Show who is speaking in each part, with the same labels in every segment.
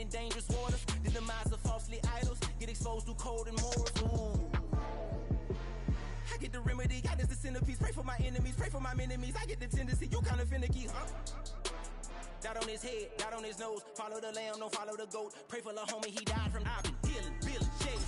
Speaker 1: in dangerous waters. The demise of falsely idols, get exposed through cold and morals. Ooh. I get the remedy, God is the centerpiece. Pray for my enemies, pray for my enemies. I get the tendency, you kinda finicky, huh? Dot on his head, dot on his nose. Follow the lamb, don't follow the goat. Pray for the homie, he died from I've been dealing, Billy, Chase.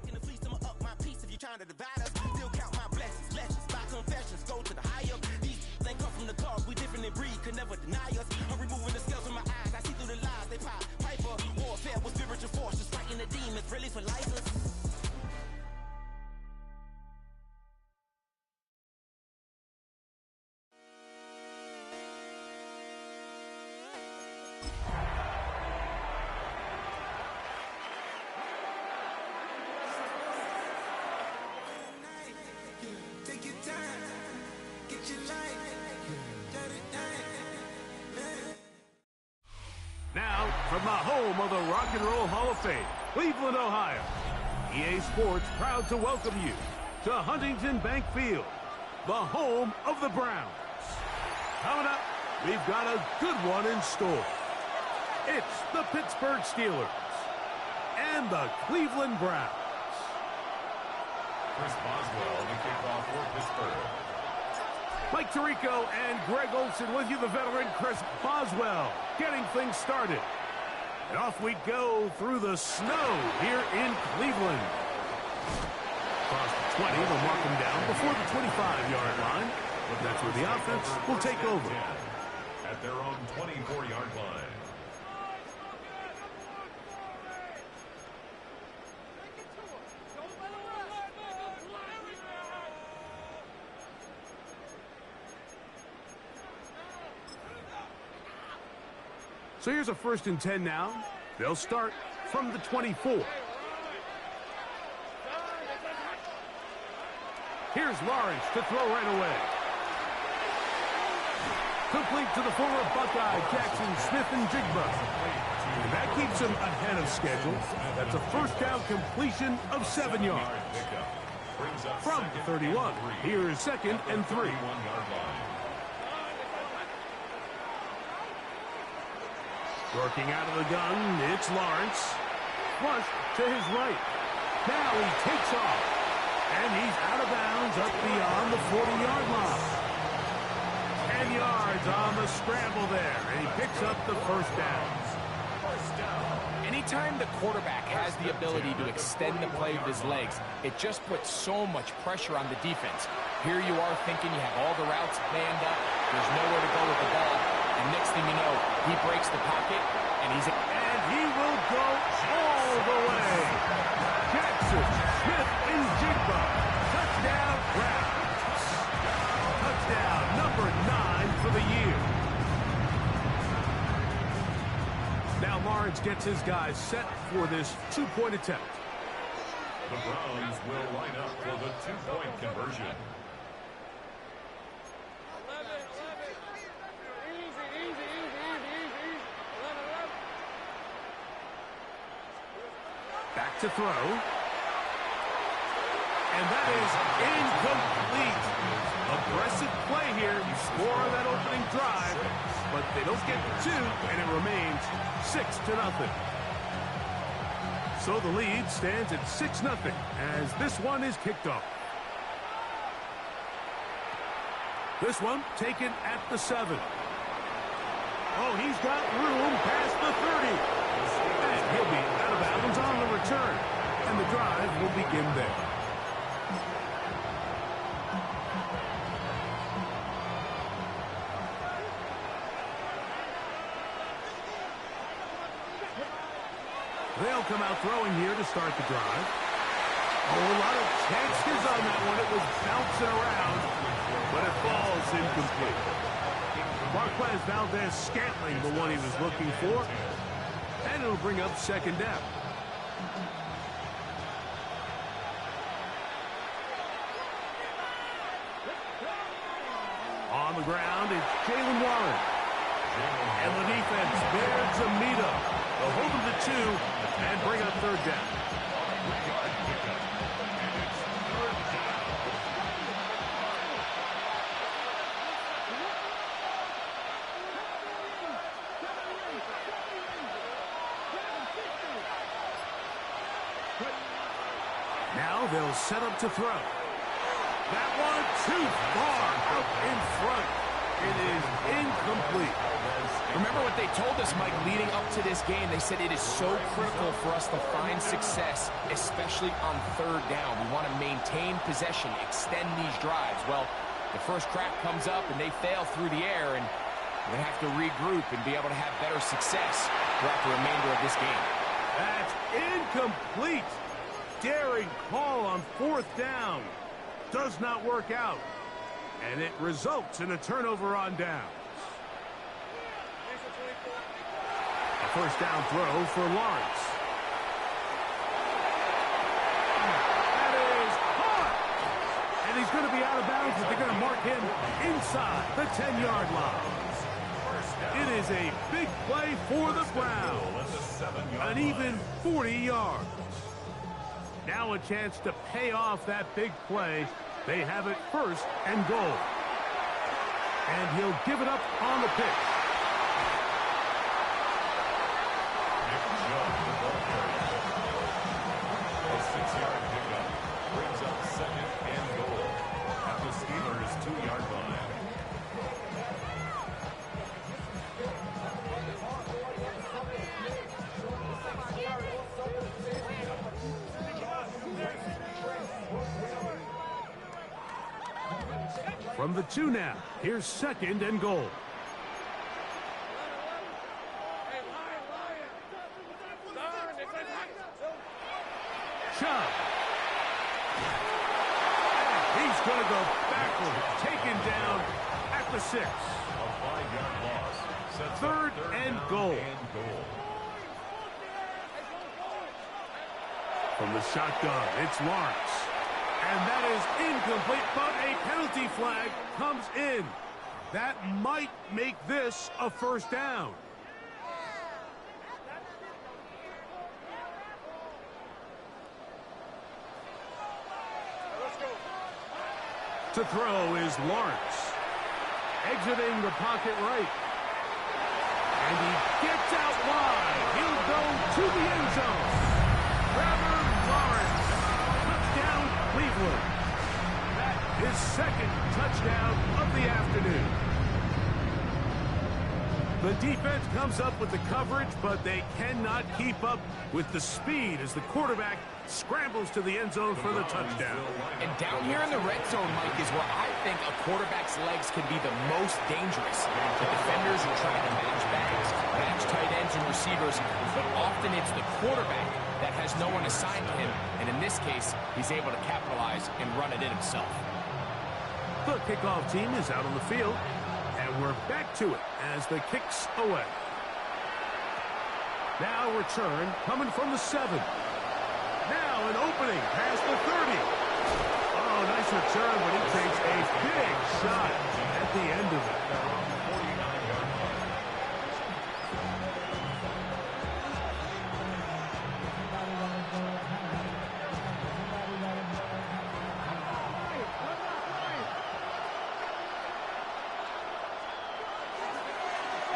Speaker 1: In the fleece, I'ma up my peace if you're trying to divide us. Still count my blessings, lessons, by confessions, go to the higher. These ain't come from the cloth, we different in breed, could never deny us. I'm removing the scales from my eyes, I see through the lies, they pop. Piper, warfare with spiritual force, just fighting the demons, really for life.
Speaker 2: Now, from the home of the Rock and Roll Hall of Fame, Cleveland, Ohio, EA Sports proud to welcome you to Huntington Bank Field, the home of the Browns. Coming up, we've got a good one in store. It's the Pittsburgh Steelers and the Cleveland Browns.
Speaker 3: Chris Boswell, the kickoff for Pittsburgh.
Speaker 2: Mike Tirico and Greg Olsen with you, the veteran Chris Boswell, getting things started. And off we go through the snow here in Cleveland. Across the 20, they'll mark them down before the 25-yard line. That's where the offense will take over.
Speaker 3: At their own 24-yard line.
Speaker 2: So here's a 1st and 10 now. They'll start from the 24. Here's Lawrence to throw right away. Complete to the former Buckeye, Jackson Smith-Njigba. And that keeps him ahead of schedule. That's a first down completion of 7 yards. From the 31, here's 2nd and 3. Working out of the gun, it's Lawrence. Flush to his right. Now he takes off. And he's out of bounds up beyond the 40-yard line. 10 yards on the scramble there. And he picks up the first down.
Speaker 4: Anytime the quarterback has the ability to extend the play with his legs, it just puts so much pressure on the defense. Here you are thinking you have all the routes planned up. There's nowhere to go with the ball. And next thing you know, he breaks the pocket, and
Speaker 2: he will go all the way. Jackson Smith-Njigba. Touchdown, Browns. Touchdown number 9 for the year. Now Lawrence gets his guys set for this 2-point attempt.
Speaker 3: The Browns will line up for the 2-point conversion.
Speaker 2: Back to throw. And that is incomplete. Aggressive play here. You score on that opening drive, but they don't get the 2, and it remains 6-0. So the lead stands at 6-0 as this one is kicked off. This one taken at the 7. Oh, he's got room past the 30. And he'll be out of bounds on the return. And the drive will begin there. They'll come out throwing here to start the drive. Oh, a lot of chances on that one. It was bouncing around, but it falls incomplete. Marquez Valdez-Scantling, the one he was looking for. And it'll bring up 2nd down. On the ground, it's Jaylen Warren. And the defense bears a meet-up. They'll hold him to 2 and bring up 3rd down. they'll set up to throw. That one too far out in front. It is incomplete.
Speaker 4: Remember what they told us, Mike, leading up to this game. They said it is so critical for us to find success, especially on third down. We want to maintain possession, extend these drives. Well, the first crack comes up and they fail through the air, and they have to regroup and be able to have better success throughout the remainder of this game.
Speaker 2: That's incomplete. Daring call on fourth down. Does not work out. And it results in a turnover on downs. A first down throw for Lawrence. That is caught. And he's going to be out of bounds, but they're going to mark him inside the 10-yard line. It is a big play for the Browns. An even 40 yards. Now a chance to pay off that big play. They have it first and goal. And he'll give it up on the pitch.
Speaker 3: A 6-yard pickup brings up second and goal at the Steelers' 2-yard line.
Speaker 2: From the 2 now, here's second and goal. Chubb. He's going to go backward, taken down at the 6.
Speaker 3: A 5-yard loss. Sets
Speaker 2: Third and goal. From the shotgun, it's Lawrence. And that is incomplete, but a penalty flag comes in. That might make this a first down. To throw is Lawrence. Exiting the pocket right. And he gets out wide. He'll go to the end zone. Trevor Lawrence. Touchdown, Cleveland. That is second touchdown of the afternoon. The defense comes up with the coverage, but they cannot keep up with the speed as the quarterback scrambles to the end zone for the touchdown.
Speaker 4: And down here in the red zone, Mike, is where I think a quarterback's legs can be the most dangerous. The defenders are trying to match backs, match tight ends and receivers, but often it's the quarterback that has no one assigned to him, and in this case, he's able to capitalize and run it in himself.
Speaker 2: The kickoff team is out on the field, and we're back to it as the kick's away. Now return coming from the 7. Now an opening past the 30. Oh, nice return, but he takes a big shot at the end of it.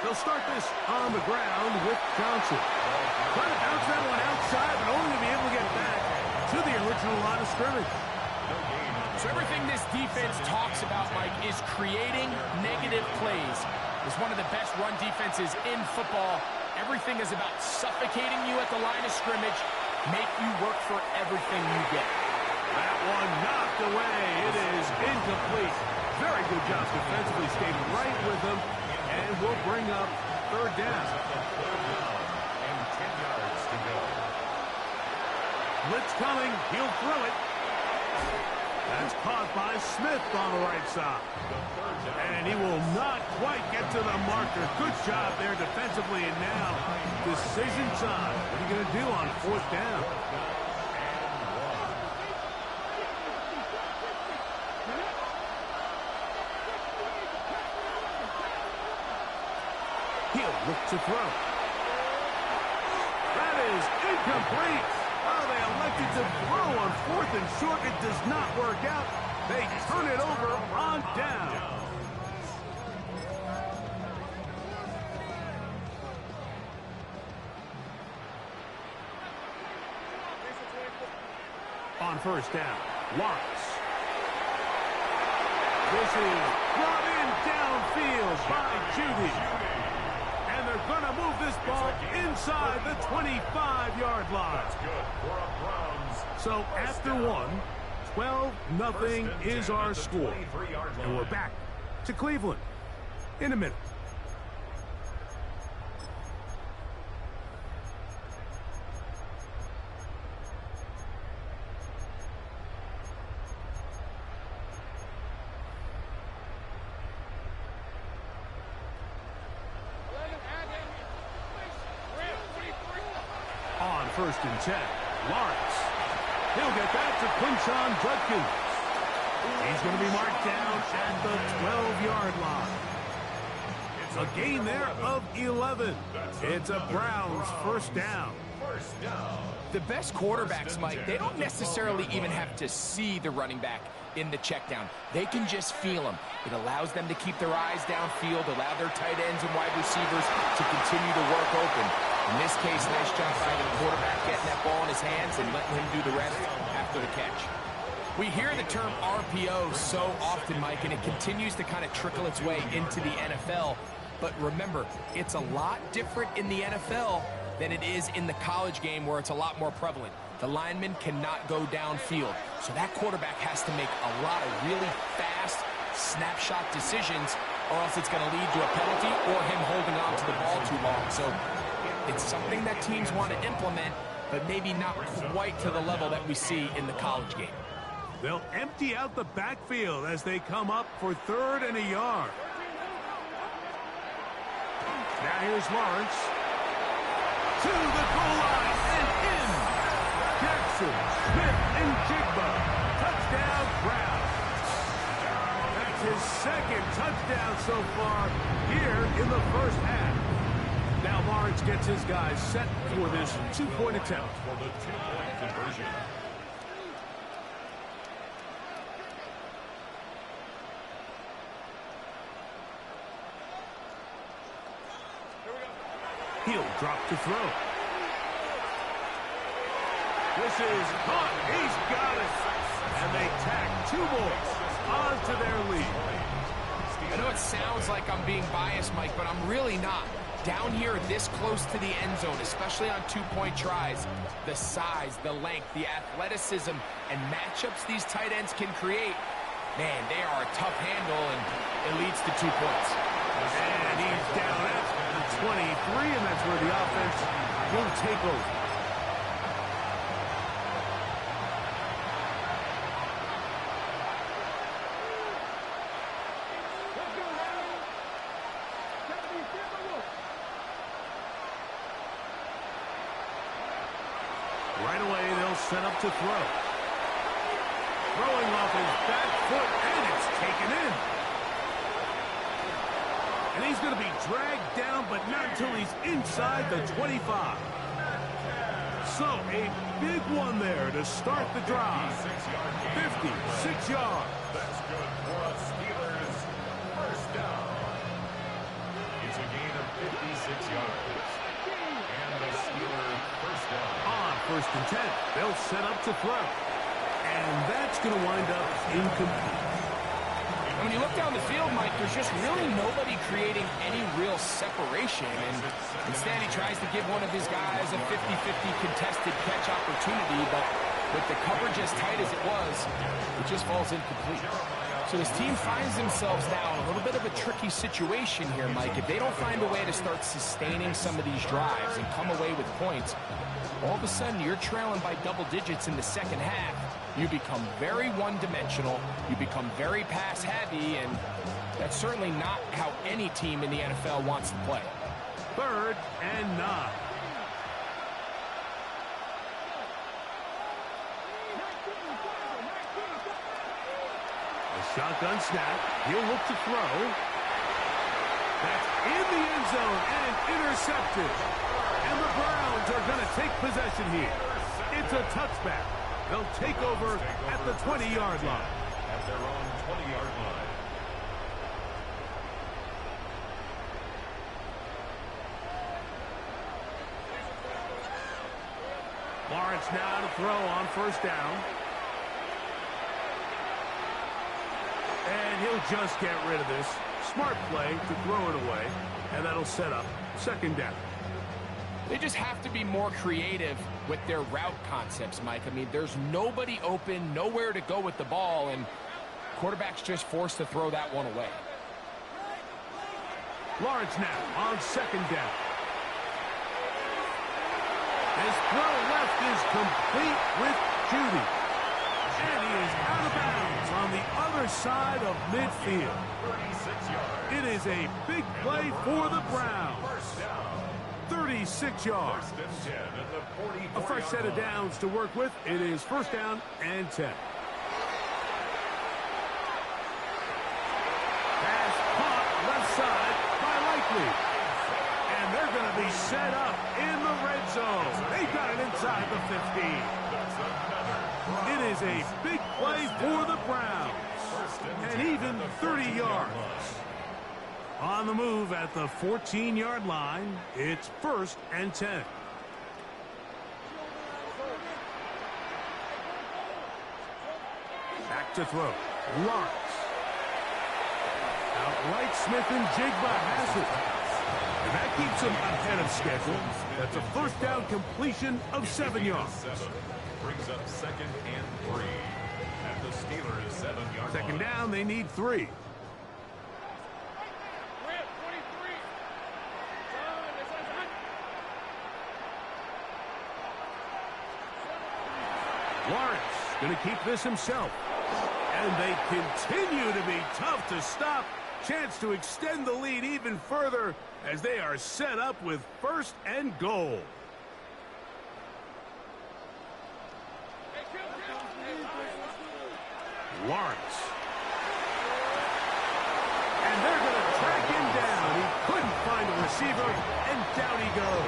Speaker 2: They'll start this on the ground with Johnson. Trying to bounce that one outside, but only to be able to get back to the original line of scrimmage.
Speaker 4: So everything this defense talks about, Mike, is creating negative plays. It's one of the best run defenses in football. Everything is about suffocating you at the line of scrimmage, make you work for everything you get.
Speaker 2: That one knocked away. It is incomplete. Very good job defensively, stayed right with them, and will bring up third down.
Speaker 3: And 10 yards to go.
Speaker 2: Blitz coming. He'll throw it. That's caught by Smith on the right side. And he will not quite get to the marker. Good job there defensively, and now decision time. What are you going to do on fourth down? He'll look to throw. That is incomplete. Oh, they elected to throw on fourth and short. It does not work out. They turn it over on down. On on first down. Lawrence. This is brought in downfield by Judy. And they're going to move this ball inside the 25-yard line. So after one, 12-0 is our score. And we're back to Cleveland in a minute. On 1st and 10, Lawrence. He'll get that to Quinshon Judkins. He's going to be marked down at the 12-yard line. A gain there of 11. It's a Browns first down.
Speaker 4: The best quarterbacks, Mike, they don't necessarily even have to see the running back in the check down. They can just feel him. It allows them to keep their eyes downfield, allow their tight ends and wide receivers to continue to work open. In this case, nice job by the quarterback getting that ball in his hands and letting him do the rest after the catch. We hear the term RPO so often, Mike, and it continues to kind of trickle its way into the NFL. But remember, it's a lot different in the NFL than it is in the college game where it's a lot more prevalent. The lineman cannot go downfield, so that quarterback has to make a lot of really fast snapshot decisions, or else it's going to lead to a penalty or him holding on to the ball too long. So it's something that teams want to implement, but maybe not quite to the level that we see in the college game.
Speaker 2: They'll empty out the backfield as they come up for 3rd and a yard. Now here's Lawrence. To the goal line and in. Jackson, Smith, and Jigba. Touchdown, Browns. That's his 2nd touchdown so far here in the first half. Now Lawrence gets his guys set for this 2-point attempt.
Speaker 3: For the 2-point conversion.
Speaker 2: He'll drop to throw. This is caught. He's got it. And they tack 2 boys onto their lead.
Speaker 4: I know it sounds like I'm being biased, Mike, but I'm really not. Down here this close to the end zone, especially on 2-point tries, the size, the length, the athleticism, and matchups these tight ends can create, man, they are a tough handle, and it leads to 2 points.
Speaker 2: And he's down at the 23, and that's where the offense will take over. Right away, they'll set up to throw. Throwing off his back foot, and it's taken in. And he's going to be dragged down, but not until he's inside the 25. So, a big one there to start the drive. 56 yards.
Speaker 3: That's good for a Steelers first down. It's a gain of 56 yards. And the Steelers first down.
Speaker 2: On 1st and 10, they'll set up to throw. And that's going to wind up incomplete.
Speaker 4: When you look down the field, Mike, there's just really nobody creating any real separation. And instead, he tries to give one of his guys a 50-50 contested catch opportunity. But with the coverage as tight as it was, it just falls incomplete. So this team finds themselves now in a little bit of a tricky situation here, Mike. If they don't find a way to start sustaining some of these drives and come away with points, all of a sudden you're trailing by double digits in the second half. You become very one-dimensional, you become very pass-heavy, and that's certainly not how any team in the NFL wants to play.
Speaker 2: 3rd and 9. A shotgun snap. He'll look to throw. That's in the end zone and intercepted. And the Browns are going to take possession here. It's a touchback. They'll take over at the 20-yard line.
Speaker 3: At their own 20-yard line.
Speaker 2: Lawrence now to throw on 1st down. he'll just get rid of this. Smart play to throw it away, and that'll set up second down.
Speaker 4: They just have to be more creative with their route concepts, Mike. I mean, there's nobody open, nowhere to go with the ball, and quarterback's just forced to throw that one away.
Speaker 2: Lawrence now on second down. His throw left is complete with Judy. And he is out of bounds on the other side of midfield. It is a big play for the Browns. 36 yards. A fresh set of downs to work with. It is first down and 10. Pass caught left side by Likely. And they're going to be set up in the red zone. They got it inside the 15. It is a big play for the Browns. And even 30 yards. On the move at the 14-yard line, it's first and 10. Back to throw. Lawrence. Outright Smith and Jigba has it. And that keeps him ahead of schedule. That's a first down completion of 7 yards.
Speaker 3: Brings up second and 3 at the Steelers' 7-yard line.
Speaker 2: Second down, they need 3. Lawrence going to keep this himself. And they continue to be tough to stop. Chance to extend the lead even further as they are set up with first and goal. Lawrence. And they're going to track him down. He couldn't find a receiver, and down he goes.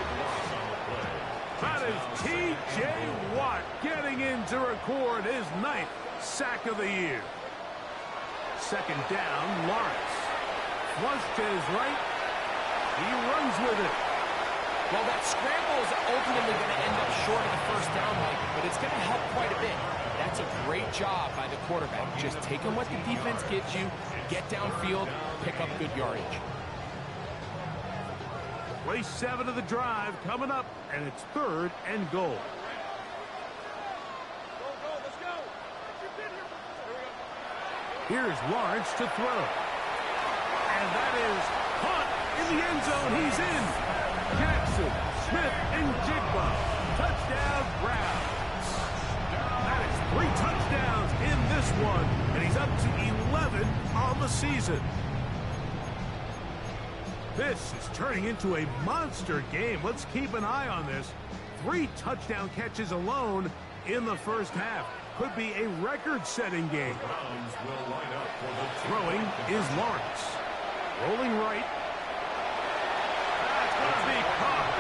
Speaker 2: That is T.J. Watt getting in to record his 9th sack of the year. Second down, Lawrence. Flush to his right. He runs with it.
Speaker 4: Well, that scramble is ultimately going to end up short of the first down, Mike, but it's going to help quite a bit. That's a great job by the quarterback. Just taking what the defense gives you, get downfield, pick up good yardage.
Speaker 2: Play 7 of the drive coming up, and it's third and goal. Here's Lawrence to throw. And that is caught in the end zone. He's in. Jackson, Smith, and Jigba. Touchdown, Browns. That is 3 touchdowns in this one, and he's up to 11 on the season. This is turning into a monster game. Let's keep an eye on this. 3 touchdown catches alone in the first half. Could be a record-setting game. Throwing is Lawrence. Rolling right. That's going to be caught.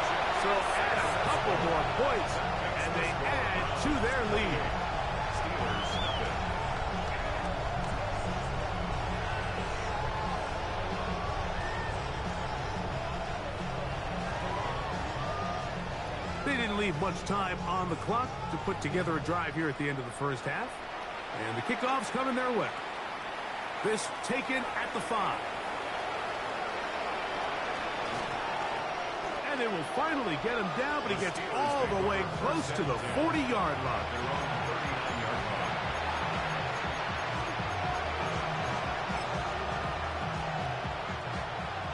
Speaker 2: So add a couple more points, and they add to their lead. They didn't leave much time on the clock to put together a drive here at the end of the first half. And the kickoff's coming their way. This taken at the 5. And they will finally get him down, but he gets all the way close to the 40-yard line.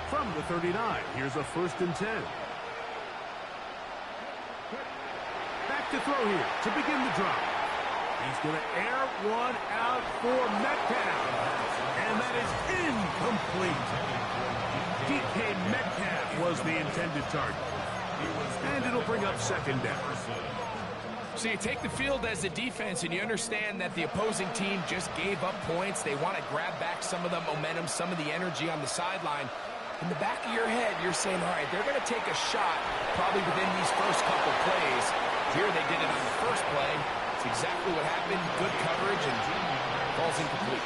Speaker 2: From the 39, here's a first and 10. To throw here to begin the drive. He's going to air one out for Metcalf. And that is incomplete. DK Metcalf was the intended target. And it'll bring up second down.
Speaker 4: So you take the field as a defense and you understand that the opposing team just gave up points. They want to grab back some of the momentum, some of the energy on the sideline. In the back of your head, you're saying, all right, they're going to take a shot probably within these first couple plays. Here they did it on the first play. It's exactly what happened. Good coverage and falls incomplete.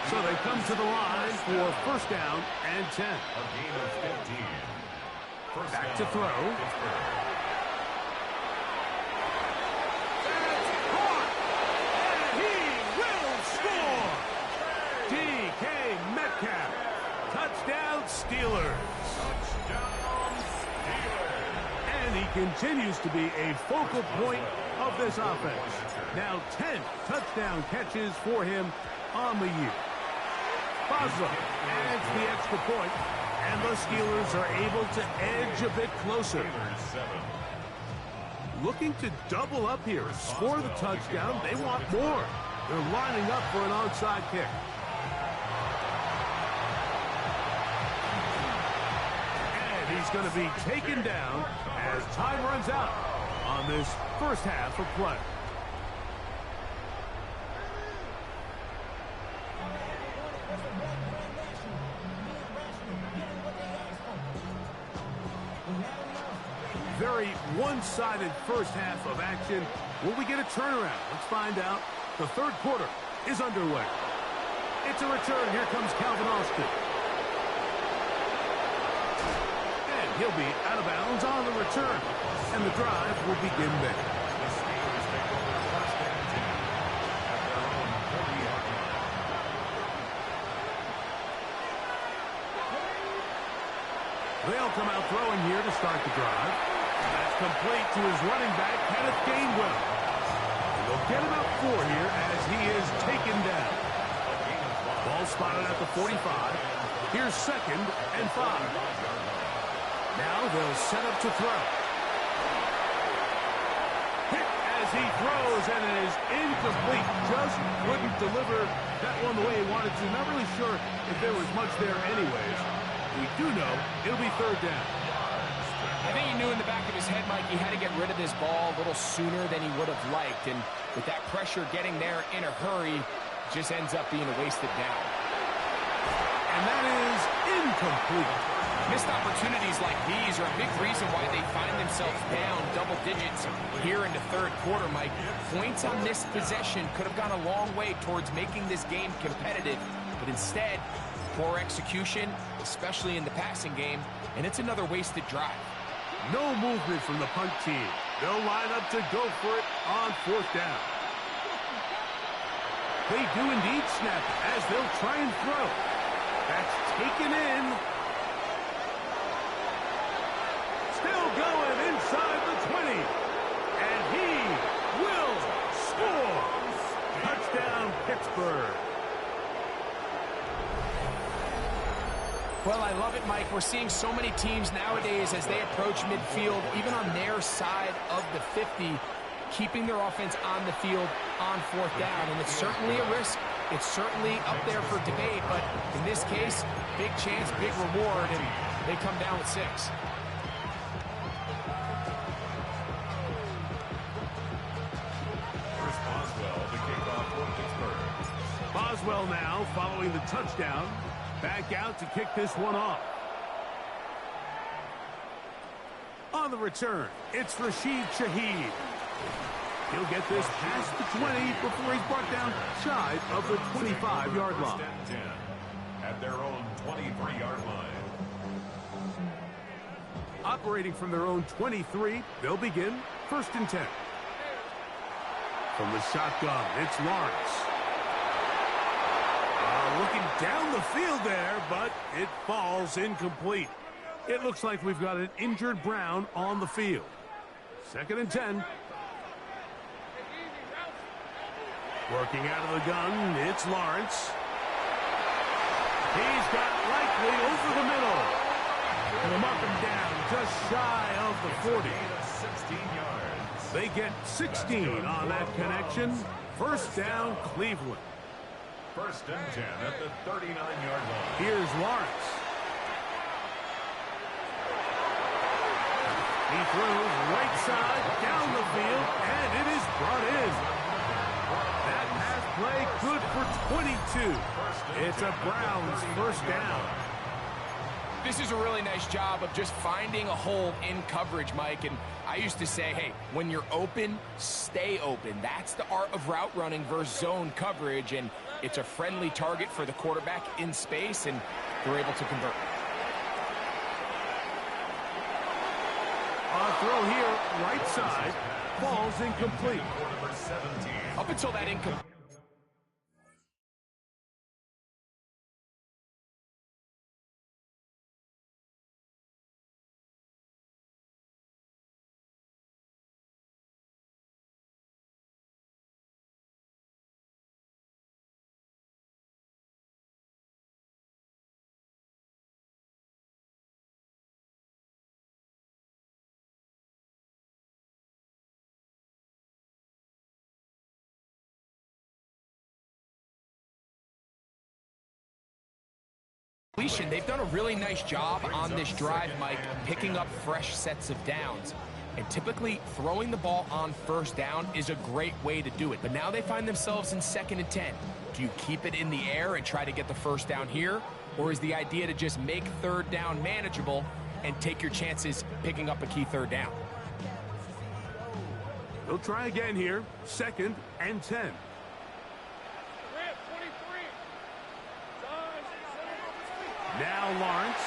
Speaker 2: So they come to the line for first down and 10.
Speaker 3: A gain of 15. First
Speaker 2: Back
Speaker 3: down,
Speaker 2: to throw.
Speaker 3: Pittsburgh.
Speaker 2: That's caught. And he will score. DK about Steelers.
Speaker 3: Touchdown, Steelers.
Speaker 2: And he continues to be a focal point of this offense. Now 10 touchdown catches for him on the year. Boswell adds the extra point, and the Steelers are able to edge a bit closer.
Speaker 3: Steelers 7.
Speaker 2: Looking to double up here, score the touchdown. They want more. They're lining up for an onside kick. And he's going to be taken down as time runs out on this first half of play. Very one-sided first half of action. Will we get a turnaround? Let's find out. The third quarter is underway. It's a return. Here comes Calvin Austin. And he'll be out of bounds on the return. And the drive will begin there.
Speaker 3: The Steelers take over first and 10 at their own 30-yard line.
Speaker 2: They'll come out throwing here to start the drive. That's complete to his running back, Kenneth Gainwell. And they'll get about 4 here as he is taken down. Ball spotted at the 45. Here's 2nd and 5. Now they'll set up to throw. Hit as he throws, and it is incomplete. Just couldn't deliver that one the way he wanted to. Not really sure if there was much there anyways. We do know it'll be 3rd down.
Speaker 4: I think he knew in the back of his head, Mike, he had to get rid of this ball a little sooner than he would have liked. And with that pressure getting there in a hurry, just ends up being a wasted down.
Speaker 2: And that is incomplete.
Speaker 4: Missed opportunities like these are a big reason why they find themselves down double digits here in the third quarter, Mike. Points on this possession could have gone a long way towards making this game competitive. But instead, poor execution, especially in the passing game, and it's another wasted drive.
Speaker 2: No movement from the punt team. They'll line up to go for it on 4th down. They do indeed snap it as they'll try and throw. That's taken in. Still going inside the 20. And he will score. Touchdown, Pittsburgh.
Speaker 4: Well, I love it, Mike. We're seeing so many teams nowadays as they approach midfield, even on their side of the 50, keeping their offense on the field on 4th down. And it's certainly a risk. It's certainly up there for debate. But in this case, big chance, big reward, and they come down with 6.
Speaker 3: Here's Boswell to kick off for Pittsburgh.
Speaker 2: Boswell now following the touchdown. Back out to kick this one off. On the return, it's Rashid Shaheed. He'll get this past the 20 before he's brought down shy of the 25-yard line.
Speaker 3: First and 10 at their own 23-yard line.
Speaker 2: Operating from their own 23, they'll begin 1st and 10. From the shotgun, it's Lawrence. Looking down the field there, but it falls incomplete. It looks like we've got an injured Brown on the field. 2nd and 10. Working out of the gun, it's Lawrence. He's got Likely over the middle. And him up and down, just shy of the 40.
Speaker 3: 16 yards.
Speaker 2: They get 16 on that connection. 1st down, Cleveland.
Speaker 3: 1st and 10 at the 39-yard line.
Speaker 2: Here's Lawrence. He throws right side down the field, and it is brought in. That pass play good for 22. It's a Browns 1st down.
Speaker 4: This is a really nice job of just finding a hole in coverage, Mike. And I used to say, hey, when you're open, stay open. That's the art of route running versus zone coverage. And it's a friendly target for the quarterback in space, and they're able to convert.
Speaker 2: On throw here, right side, falls incomplete.
Speaker 4: Up until that incomplete. They've done a really nice job on this drive, Mike, picking up fresh sets of downs. And typically, throwing the ball on first down is a great way to do it. But now they find themselves in 2nd and 10. Do you keep it in the air and try to get the first down here? Or is the idea to just make 3rd down manageable and take your chances picking up a key 3rd down?
Speaker 2: They'll try again here. 2nd and 10. Now Lawrence.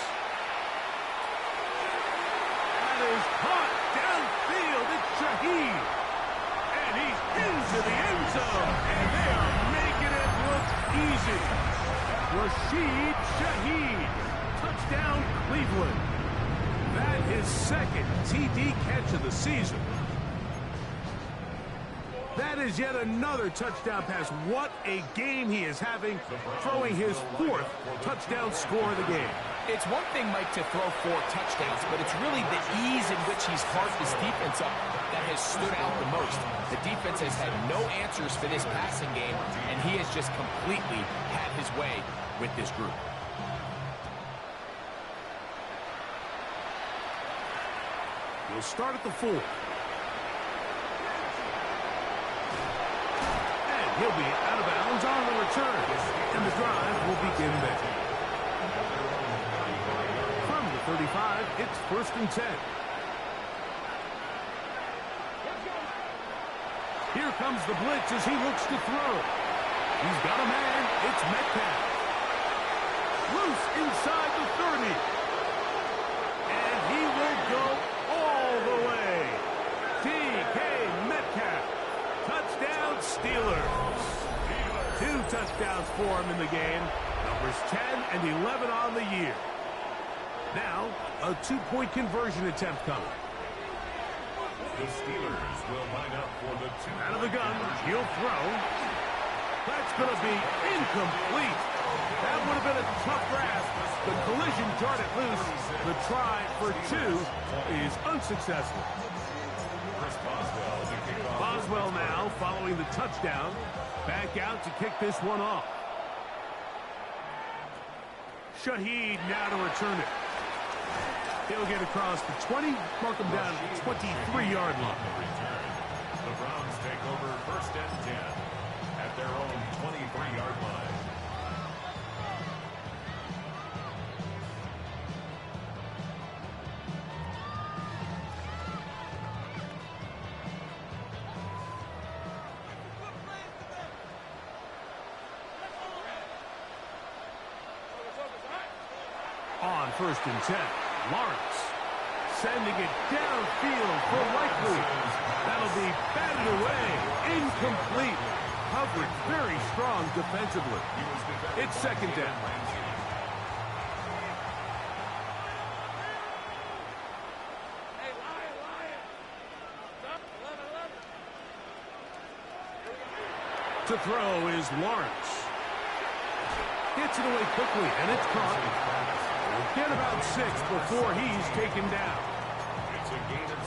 Speaker 2: That is caught downfield. It's Shaheed. And he's into the end zone. And they are making it look easy. Rashid Shaheed. Touchdown, Cleveland. That is 2nd TD catch of the season. That is yet another touchdown pass. What a game he is having, throwing his 4th touchdown score of the game.
Speaker 4: It's one thing, Mike, to throw 4 touchdowns, but it's really the ease in which he's carved this defense up that has stood out the most. The defense has had no answers for this passing game, and he has just completely had his way with this group.
Speaker 2: We'll start at the 4. He'll be out of bounds on the return, and the drive will begin there. From the 35, it's 1st and 10. Here comes the blitz as he looks to throw. He's got a man. It's Metcalf. Loose inside the 30. And he will go all the way. DK Metcalf. Touchdown, Steelers. 2 touchdowns for him in the game. Numbers 10 and 11 on the year. Now, a 2-point conversion attempt coming.
Speaker 3: The Steelers will line up for the 2.
Speaker 2: Out of the gun, he'll throw. That's going to be incomplete. That would have been a tough grasp. The collision jarred it loose. The try for 2 is unsuccessful. Boswell now following the touchdown. Back out to kick this one off. Shaheed now to return it. He'll get across the 20, mark him down at the 23-yard line.
Speaker 3: The Browns take over 1st and 10 at their own 23-yard line.
Speaker 2: On 1st and 10, Lawrence sending it downfield for Likely. That'll be batted away, incomplete. Coverage very strong defensively. It's 2nd down. To throw is Lawrence. Gets it away quickly, and it's caught. We'll get about 6 before he's taken down.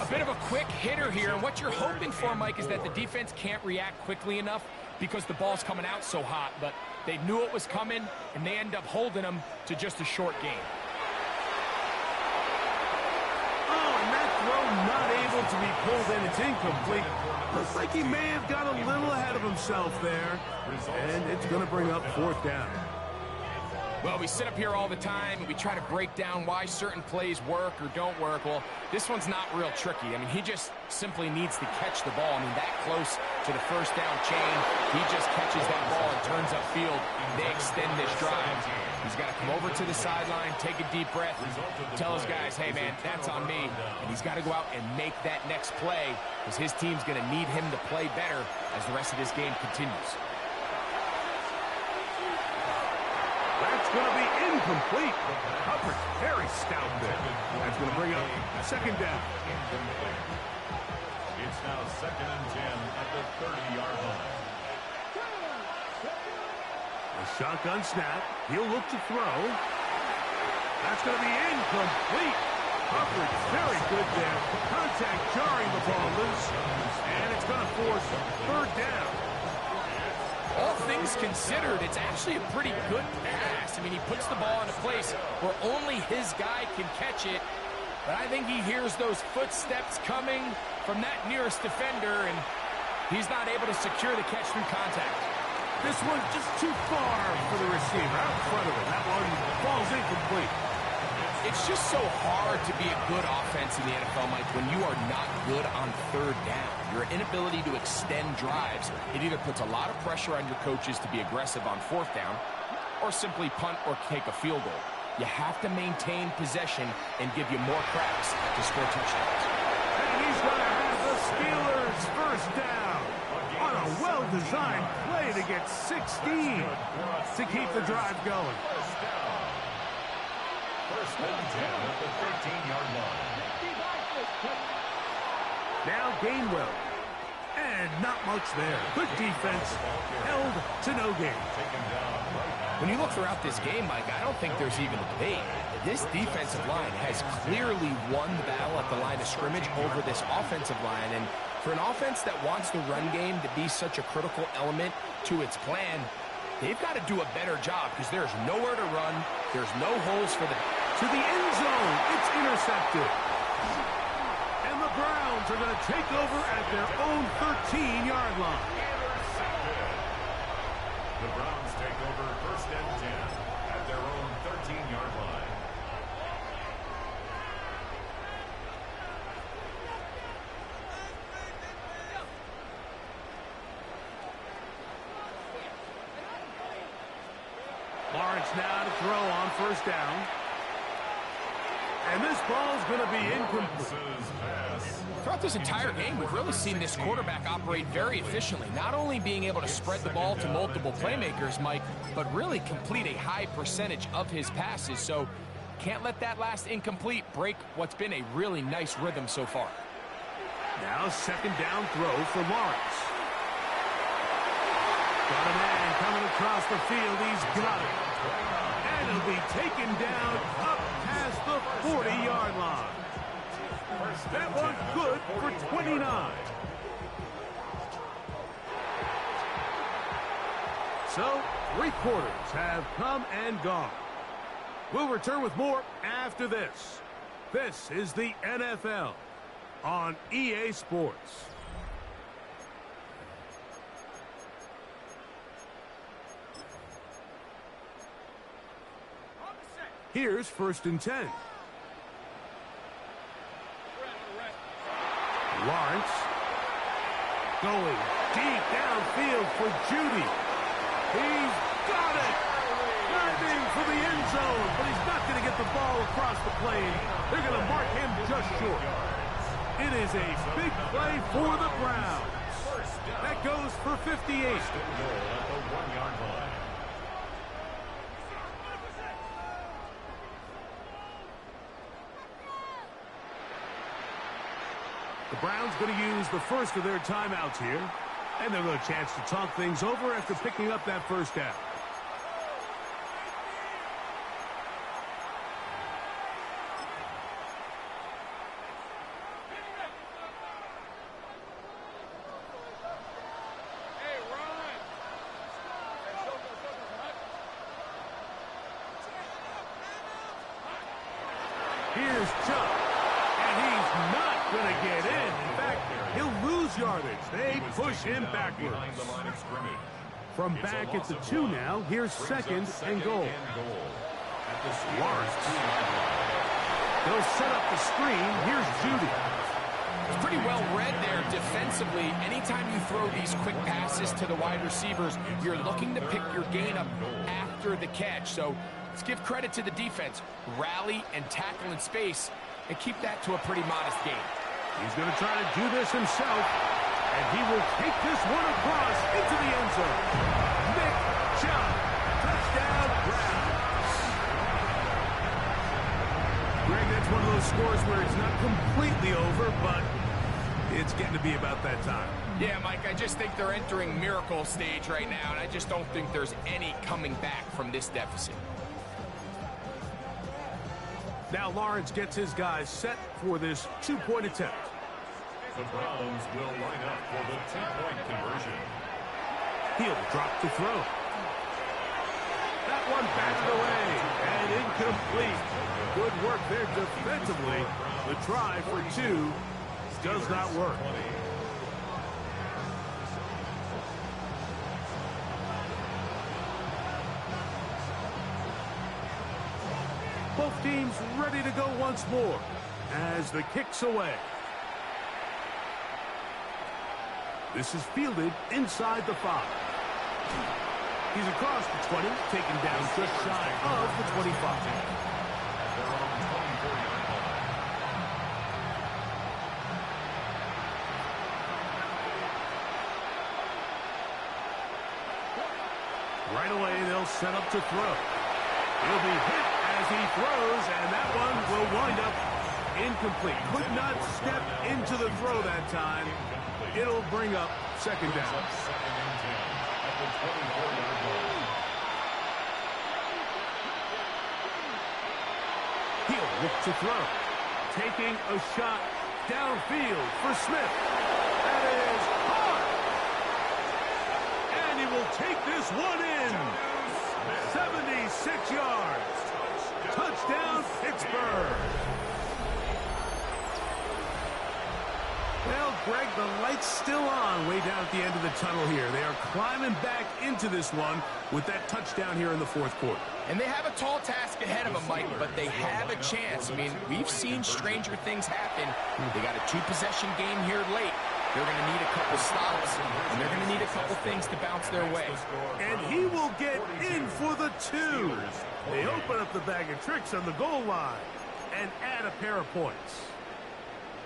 Speaker 4: A bit of a quick hitter here, and what you're hoping for, Mike, is that the defense can't react quickly enough because the ball's coming out so hot. But they knew it was coming, and they end up holding them to just a short gain.
Speaker 2: Oh, and that throw not able to be pulled in. It's incomplete. Looks like he may have got a little ahead of himself there. And it's going to bring up 4th down.
Speaker 4: Well, we sit up here all the time and we try to break down why certain plays work or don't work. Well, this one's not real tricky. I mean, he just simply needs to catch the ball. I mean, that close to the 1st down chain, he just catches that ball and turns upfield. They extend this drive. He's got to come over to the sideline, take a deep breath, tell his guys, hey, man, that's on me. And he's got to go out and make that next play because his team's going to need him to play better as the rest of this game continues.
Speaker 2: That's going to be incomplete. Coverage very stout there. That's going to bring up 2nd down.
Speaker 3: It's now 2nd and 10 at the 30-yard line.
Speaker 2: A shotgun snap. He'll look to throw. That's going to be incomplete. Coverage very good there. Contact jarring the ball loose. And it's going to force 3rd down.
Speaker 4: All things considered, it's actually a pretty good pass. I mean, He puts the ball in a place where only his guy can catch it. But I think he hears those footsteps coming from that nearest defender, and he's not able to secure the catch through contact.
Speaker 2: This one's just too far for the receiver out in front of him. That one falls incomplete.
Speaker 4: It's just so hard to be a good offense in the NFL, Mike, when you are not good on third down. Your inability to extend drives, it either puts a lot of pressure on your coaches to be aggressive on fourth down or simply punt or take a field goal. You have to maintain possession and give you more cracks to score touchdowns.
Speaker 2: And he's going to have the Steelers first down on a well-designed play to get 16 to keep the drive going.
Speaker 3: First and 10 at the 13-yard line.
Speaker 2: Now Gainwell. And not much there. Good defense. Held to no gain.
Speaker 4: When you look throughout this game, Mike, I don't think there's even a debate. This defensive line has clearly won the battle at the line of scrimmage over this offensive line. And for an offense that wants the run game to be such a critical element to its plan, they've got to do a better job because there's nowhere to run. There's no holes for them.
Speaker 2: To the end zone. It's intercepted. And the Browns are going to take over at their own 13-yard line.
Speaker 3: The Browns take over first and 10 at their own 13-yard line.
Speaker 2: Lawrence now to throw on first down. And this ball's going to be incomplete.
Speaker 4: Throughout this entire game, we've really seen this quarterback operate very efficiently, not only being able to spread the ball to multiple playmakers, Mike, but really complete a high percentage of his passes. So can't let that last incomplete break what's been a really nice rhythm so far.
Speaker 2: Now second down throw for Lawrence. Got a man coming across the field. He's got it. And he'll be taken down up past the 40-yard line. That one's good for 29. So, 3 quarters have come and gone. We'll return with more after this. This is the NFL on EA Sports. Here's first and 10. Lawrence going deep downfield for Judy. He's got it. Diving for the end zone, but he's not going to get the ball across the plane. They're going to mark him just short. It is a big play for the Browns. That goes for 58.
Speaker 3: At the 1-yard line.
Speaker 2: The Browns going to use the first of their timeouts here, and they'll get a chance to talk things over after picking up that first down. Here's Chuck, and he's not going to get in. In fact, he'll lose yardage. They push him backwards. From back at the 2 now, here's second and goal. Lawrence. They'll set up the screen. Here's Judy.
Speaker 4: It's pretty well read there defensively. Anytime you throw these quick passes to the wide receivers, you're looking to pick your gain up after the catch. So let's give credit to the defense. Rally and tackle in space and keep that to a pretty modest gain.
Speaker 2: He's going to try to do this himself, and he will take this one across into the end zone. Nick Chubb, touchdown Browns. Greg, that's one of those scores where it's not completely over, but it's getting to be about that time.
Speaker 4: Yeah, Mike, I just think they're entering miracle stage right now, and I just don't think there's any coming back from this deficit.
Speaker 2: Now Lawrence gets his guys set for this 2-point attempt.
Speaker 3: The Browns will line up for the 2-point conversion.
Speaker 2: He'll drop the throw. That one batted away. Incomplete. Good work there defensively. The try for 2 does not work. Both teams ready to go once more as the kick's away. This is fielded inside the 5. He's across the 20, taken down just shy of the 25. Right away, they'll set up to throw. He'll be hit as he throws, and that one will wind up incomplete. Could not step into the throw that time. It'll bring up second down. He'll look to throw. Taking a shot downfield for Smith. That is hard. And he will take this one in. 76 yards. Touchdown, Pittsburgh. Well, Greg, the light's still on way down at the end of the tunnel here. They are climbing back into this one with that touchdown here in the fourth quarter.
Speaker 4: And they have a tall task ahead of them, Mike, but they have a chance. I mean, we've seen stranger things happen. They got a 2-possession game here late. They're going to need a couple stops, and they're going to need a couple things to bounce their way.
Speaker 2: And he will get in for the 2. They open up the bag of tricks on the goal line and add a pair of points.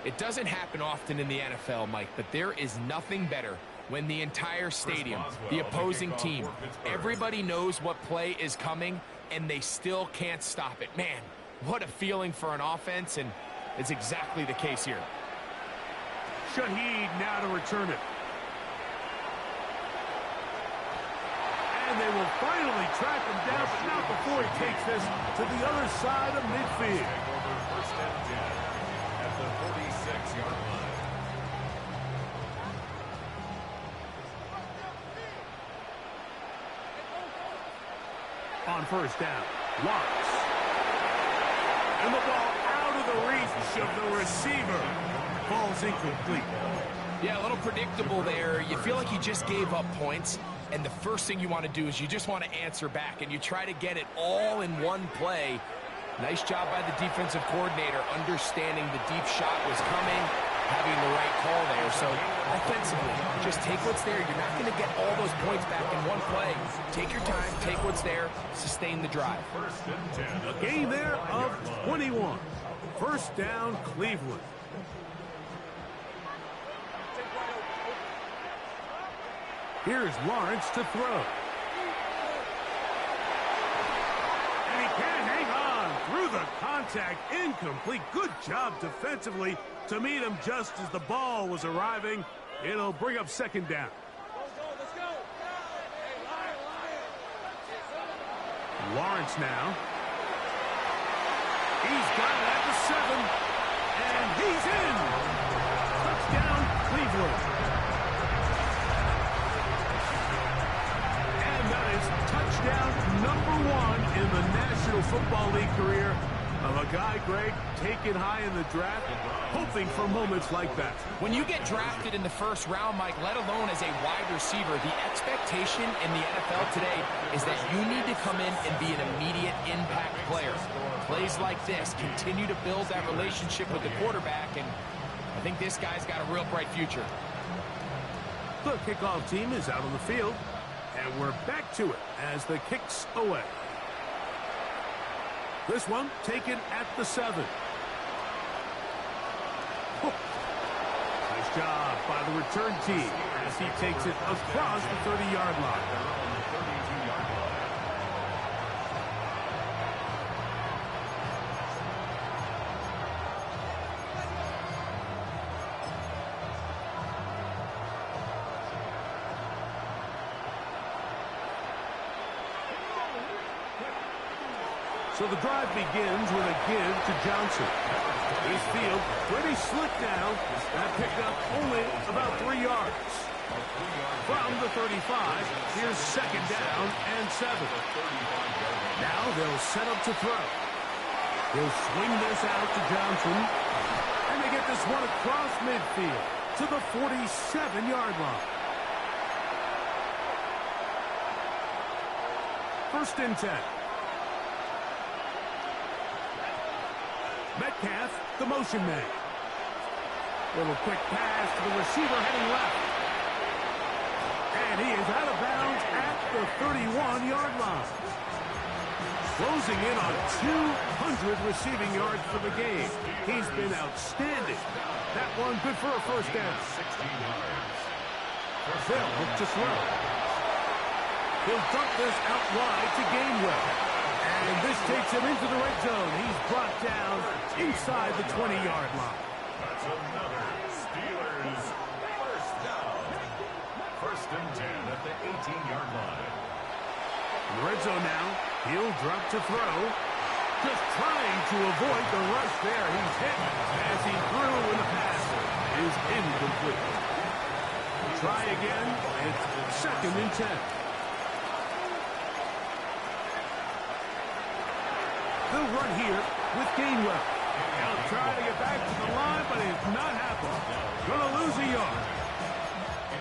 Speaker 4: It doesn't happen often in the NFL, Mike, but there is nothing better when the entire stadium, the opposing team, everybody knows what play is coming, and they still can't stop it. Man, what a feeling for an offense, and it's exactly the case here.
Speaker 2: Shaheed now to return it. And they will finally track him down, but not before he takes this to the other side of midfield.
Speaker 3: First and 10 at the 46-yard line.
Speaker 2: On first down, Lawrence. And the ball out of the reach of the receiver. Ball's incomplete.
Speaker 4: Yeah, a little predictable there. You feel like you just gave up points, and the first thing you want to do is you just want to answer back, and you try to get it all in one play. Nice job by the defensive coordinator, understanding the deep shot was coming, having the right call there. So offensively, just take what's there. You're not going to get all those points back in one play. Take your time, take what's there, sustain the drive.
Speaker 2: A gain there of 21. First down, Cleveland. Here's Lawrence to throw. And he can't hang on through the contact. Incomplete. Good job defensively to meet him just as the ball was arriving. It'll bring up second down. Lawrence now. He's got it at the 7. And he's in. Touchdown, Cleveland. Touchdown number 1 in the National Football League career of a guy, Greg, taken high in the draft, hoping for moments like that.
Speaker 4: When you get drafted in the first round, Mike, let alone as a wide receiver, the expectation in the NFL today is that you need to come in and be an immediate impact player. Plays like this continue to build that relationship with the quarterback, and I think this guy's got a real bright future.
Speaker 2: The kickoff team is out on the field. And we're back to it as the kick's away. This one taken at the 7. Oh. Nice job by the return team as he takes it across the 30-yard line. So the drive begins with a give to Johnson. His field pretty slick now. That picked up only about 3 yards. From the 35, here's second down and 7. Now they'll set up to throw. He'll swing this out to Johnson. And they get this one across midfield to the 47-yard line. First and 10. Metcalf, the motion man. Little quick pass to the receiver heading left. And he is out of bounds at the 31-yard line. Closing in on 200 receiving yards for the game. He's been outstanding. That one good for a first down. They'll look to throw. He'll dump this out wide to Gainwell. And this takes him into the red zone. He's brought down inside the 20-yard line.
Speaker 3: That's another Steelers first down. First and 10 at the 18-yard line.
Speaker 2: In the red zone now, he'll drop to throw. Just trying to avoid the rush there. He's hit as he threw and the pass is incomplete. Try again. It's second and 10. They'll run here with Gainwell. They'll try to get back to the line, but it's not happening. Gonna lose a yard.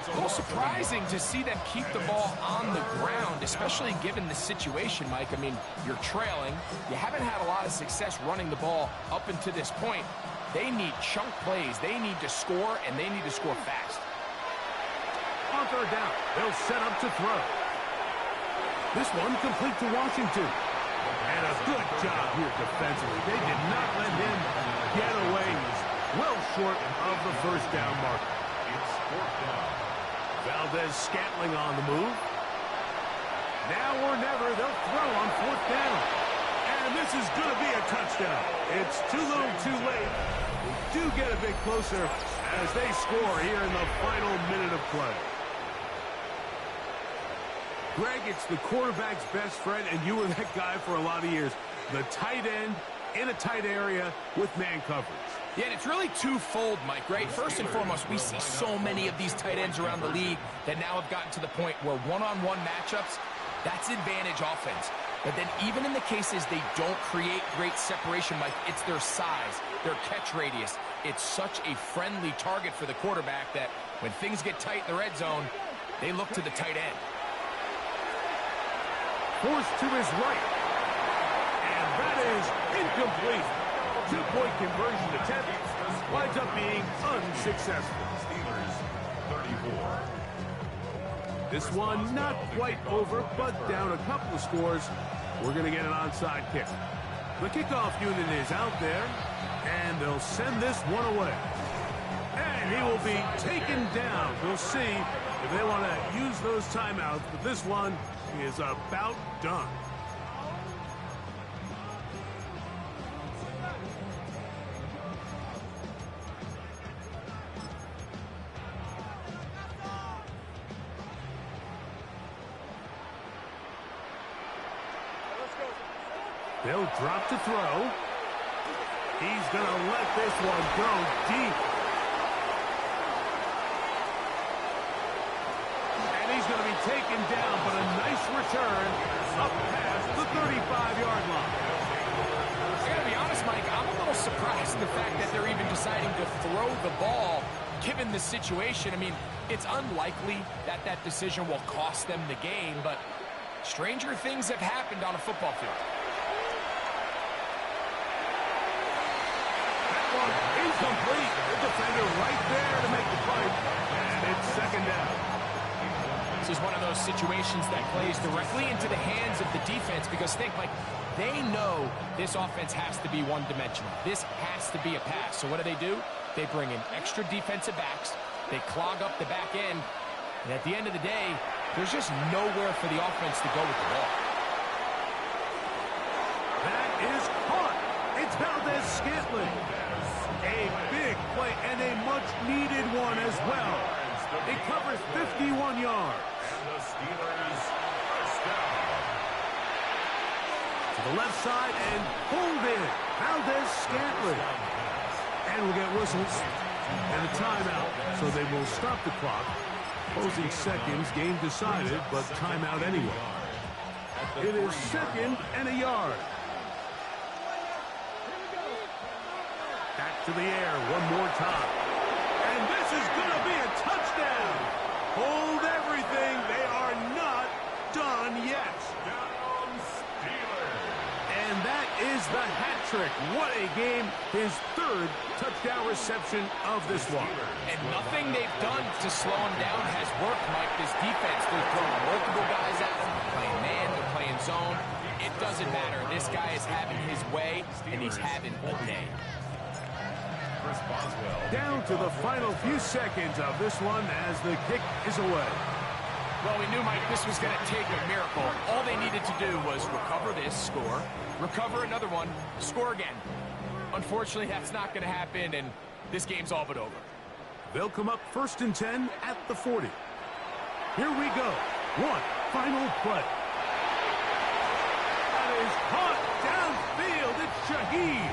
Speaker 4: A little surprising to see them keep the ball on the ground, especially given the situation, Mike. I mean, you're trailing. You haven't had a lot of success running the ball up until this point. They need chunk plays. They need to score, and they need to score fast.
Speaker 2: On third down, they'll set up to throw. This one complete to Washington. And a good job here defensively. They did not let him get away. He's well short of the first down marker.
Speaker 3: It's fourth down.
Speaker 2: Valdez-Scantling on the move. Now or never, they'll throw on fourth down. And this is going to be a touchdown. It's too little too late. They do get a bit closer as they score here in the final minute of play. Greg, it's the quarterback's best friend, and you were that guy for a lot of years. The tight end in a tight area with man coverage.
Speaker 4: Yeah, and it's really twofold, Mike, right? First and foremost, we see so many of these tight ends around the league that now have gotten to the point where one-on-one matchups, that's advantage offense. But then even in the cases they don't create great separation, Mike, it's their size, their catch radius. It's such a friendly target for the quarterback that when things get tight in the red zone, they look to the tight end.
Speaker 2: Forced to his right. And that is incomplete. Two-point conversion attempt winds up being unsuccessful.
Speaker 3: Steelers 34.
Speaker 2: This one not quite over, but down a couple of scores. We're going to get an onside kick. The kickoff unit is out there, and they'll send this one away. And he will be taken down. We'll see if they want to use those timeouts, but this one is about done. They'll drop to throw. He's going to let this one go deep. And he's going to be taken down, but a nice return up past the 35-yard line.
Speaker 4: I got to be honest, Mike, I'm a little surprised at the fact that they're even deciding to throw the ball given the situation. I mean, it's unlikely that that decision will cost them the game, but stranger things have happened on a football field.
Speaker 2: Incomplete. The defender right there to make the fight. And it's second down.
Speaker 4: This is one of those situations that plays directly into the hands of the defense because think, like, they know this offense has to be one-dimensional. This has to be a pass. So what do? They bring in extra defensive backs. They clog up the back end. And at the end of the day, there's just nowhere for the offense to go with the ball.
Speaker 2: That is caught. It's Valdez-Scantling. A big play and a much-needed one as well. It covers 51 yards.
Speaker 3: And the Steelers first down.
Speaker 2: To the left side and pulled in. Valdez-Scantling. And we'll get whistles and a timeout. So they will stop the clock Closing seconds, game decided, but timeout anyway. It is 2nd and a yard. Back to the air one more time. And this is going to be a touchdown. Hold everything. They are not done yet. And that is the hat trick. What a game. His 3rd touchdown reception of this one.
Speaker 4: And nothing they've done to slow him down has worked, Mike. This defense, they're throwing multiple guys at him. They're playing man, they're playing zone. It doesn't matter. This guy is having his way, and he's having a day.
Speaker 2: Down to the final few seconds of this one as the kick is away.
Speaker 4: Well, we knew, Mike, this was going to take a miracle. All they needed to do was recover this, score, recover another one, score again. Unfortunately, that's not going to happen, and this game's all but over.
Speaker 2: They'll come up 1st and 10 at the 40. Here we go. One final play. That is caught downfield. It's Shaheed.